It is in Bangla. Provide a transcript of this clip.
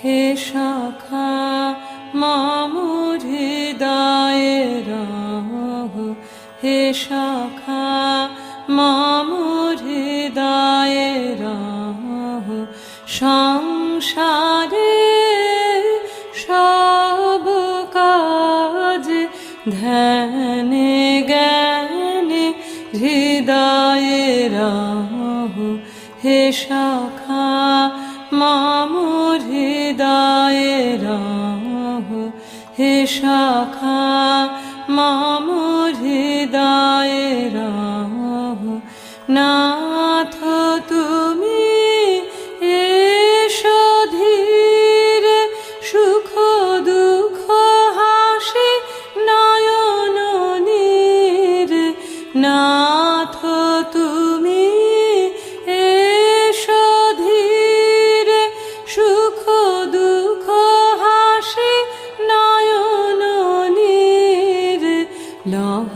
হে শাখা মম হৃদয়ে রহ, হে শাখা মম হৃদয়ে রহ। সংসারে সব কাজ ধ্যানে জ্ঞানে হৃদয়ে রহ, হে শাখা মম হৃদয়ে রহ, হে শাখা মম হৃদয়ে রহ। নাথ তুমি এসো ধীরে, সুখ দুঃখ হাসি নয়ন নীরে। নাথ তুমি এসো ধীরে, সুখ দুঃখ হাসি নয়ন নীরে। লহ